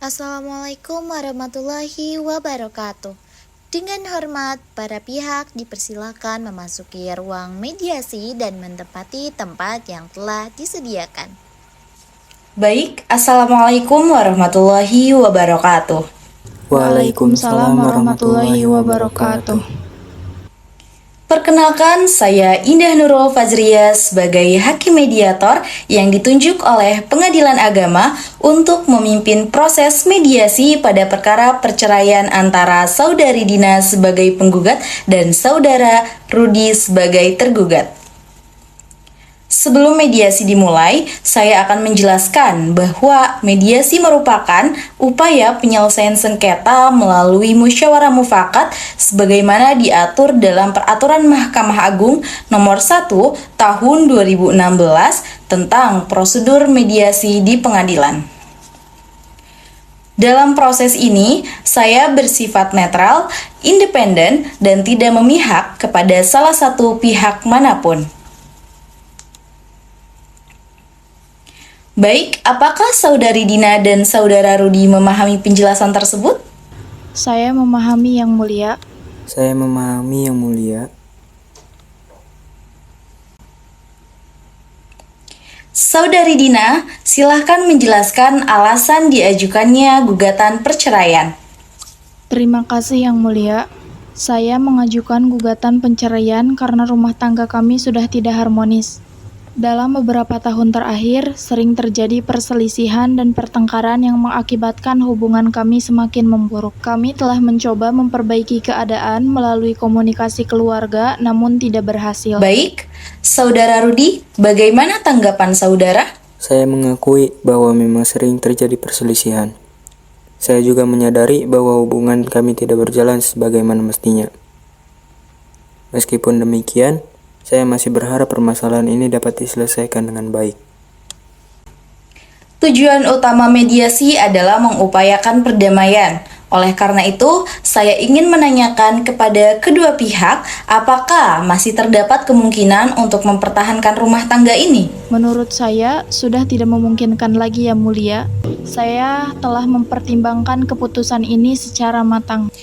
Assalamualaikum warahmatullahi wabarakatuh. Dengan hormat, para pihak dipersilakan memasuki ruang mediasi dan menempati tempat yang telah disediakan. Baik, Assalamualaikum warahmatullahi wabarakatuh. Waalaikumsalam warahmatullahi wabarakatuh. Perkenalkan, saya Indah Nurul Fajriyah sebagai Hakim Mediator yang ditunjuk oleh Pengadilan Agama untuk memimpin proses mediasi pada perkara perceraian antara Saudari Dina sebagai penggugat dan Saudara Rudi sebagai tergugat. Sebelum mediasi dimulai, saya akan menjelaskan bahwa mediasi merupakan upaya penyelesaian sengketa melalui musyawarah mufakat sebagaimana diatur dalam Peraturan Mahkamah Agung Nomor 1 Tahun 2016 tentang prosedur mediasi di pengadilan. Dalam proses ini, saya bersifat netral, independen, dan tidak memihak kepada salah satu pihak manapun. Baik, apakah Saudari Dina dan Saudara Rudi memahami penjelasan tersebut? Saya memahami yang mulia. Saya memahami yang mulia. Saudari Dina, silahkan menjelaskan alasan diajukannya gugatan perceraian. Terima kasih yang mulia. Saya mengajukan gugatan penceraian karena rumah tangga kami sudah tidak harmonis. Dalam beberapa tahun terakhir, sering terjadi perselisihan dan pertengkaran yang mengakibatkan hubungan kami semakin memburuk. Kami telah mencoba memperbaiki keadaan melalui komunikasi keluarga, namun tidak berhasil. Baik, Saudara Rudi, bagaimana tanggapan saudara? Saya mengakui bahwa memang sering terjadi perselisihan. Saya juga menyadari bahwa hubungan kami tidak berjalan sebagaimana mestinya. Meskipun demikian, saya masih berharap permasalahan ini dapat diselesaikan dengan baik. Tujuan utama mediasi adalah mengupayakan perdamaian. Oleh karena itu, saya ingin menanyakan kepada kedua pihak, apakah masih terdapat kemungkinan untuk mempertahankan rumah tangga ini? Menurut saya, sudah tidak memungkinkan lagi yang mulia. Saya telah mempertimbangkan keputusan ini secara matang.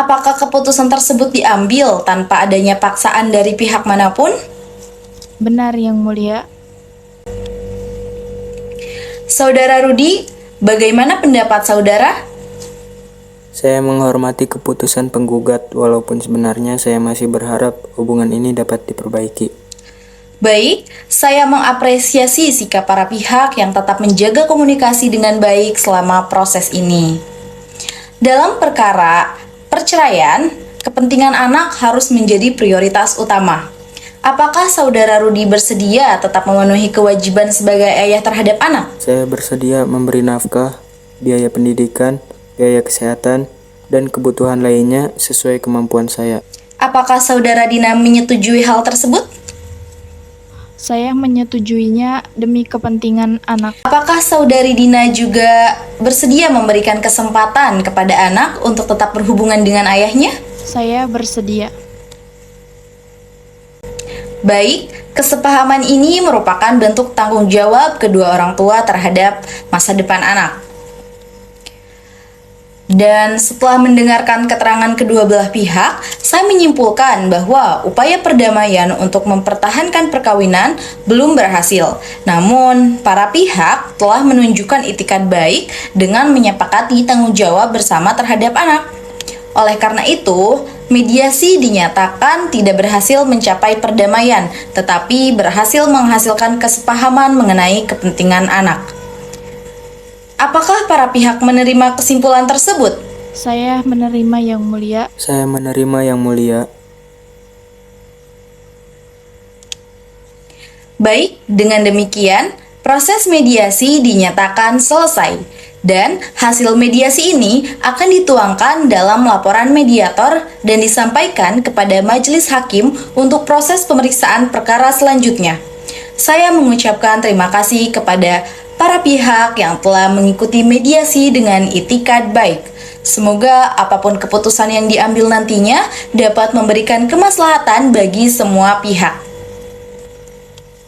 Apakah keputusan tersebut diambil tanpa adanya paksaan dari pihak manapun? Benar yang mulia. Saudara Rudi, bagaimana pendapat saudara? Saya menghormati keputusan penggugat, walaupun sebenarnya saya masih berharap hubungan ini dapat diperbaiki. Baik, saya mengapresiasi sikap para pihak yang tetap menjaga komunikasi dengan baik selama proses ini. Dalam perkara perceraian, kepentingan anak harus menjadi prioritas utama. Apakah saudara Rudi bersedia tetap memenuhi kewajiban sebagai ayah terhadap anak? Saya bersedia memberi nafkah, biaya pendidikan, biaya kesehatan, dan kebutuhan lainnya sesuai kemampuan saya. Apakah saudara Dina menyetujui hal tersebut? Saya menyetujuinya demi kepentingan anak. Apakah saudari Dina juga bersedia memberikan kesempatan kepada anak untuk tetap berhubungan dengan ayahnya? Saya bersedia. Baik, kesepahaman ini merupakan bentuk tanggung jawab kedua orang tua terhadap masa depan anak. Dan setelah mendengarkan keterangan kedua belah pihak, saya menyimpulkan bahwa upaya perdamaian untuk mempertahankan perkawinan belum berhasil. Namun, para pihak telah menunjukkan itikat baik dengan menyepakati tanggung jawab bersama terhadap anak. Oleh karena itu, mediasi dinyatakan tidak berhasil mencapai perdamaian, tetapi berhasil menghasilkan kesepahaman mengenai kepentingan anak. Apakah para pihak menerima kesimpulan tersebut? Saya menerima yang mulia. Saya menerima yang mulia. Baik, dengan demikian, proses mediasi dinyatakan selesai. Dan hasil mediasi ini akan dituangkan dalam laporan mediator dan disampaikan kepada majelis hakim untuk proses pemeriksaan perkara selanjutnya. Saya mengucapkan terima kasih kepada para pihak yang telah mengikuti mediasi dengan itikat baik. Semoga apapun keputusan yang diambil nantinya dapat memberikan kemaslahatan bagi semua pihak.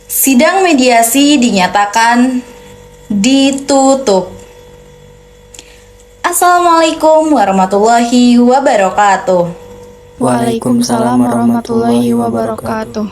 Sidang mediasi dinyatakan ditutup. Assalamualaikum warahmatullahi wabarakatuh. Waalaikumsalam warahmatullahi wabarakatuh.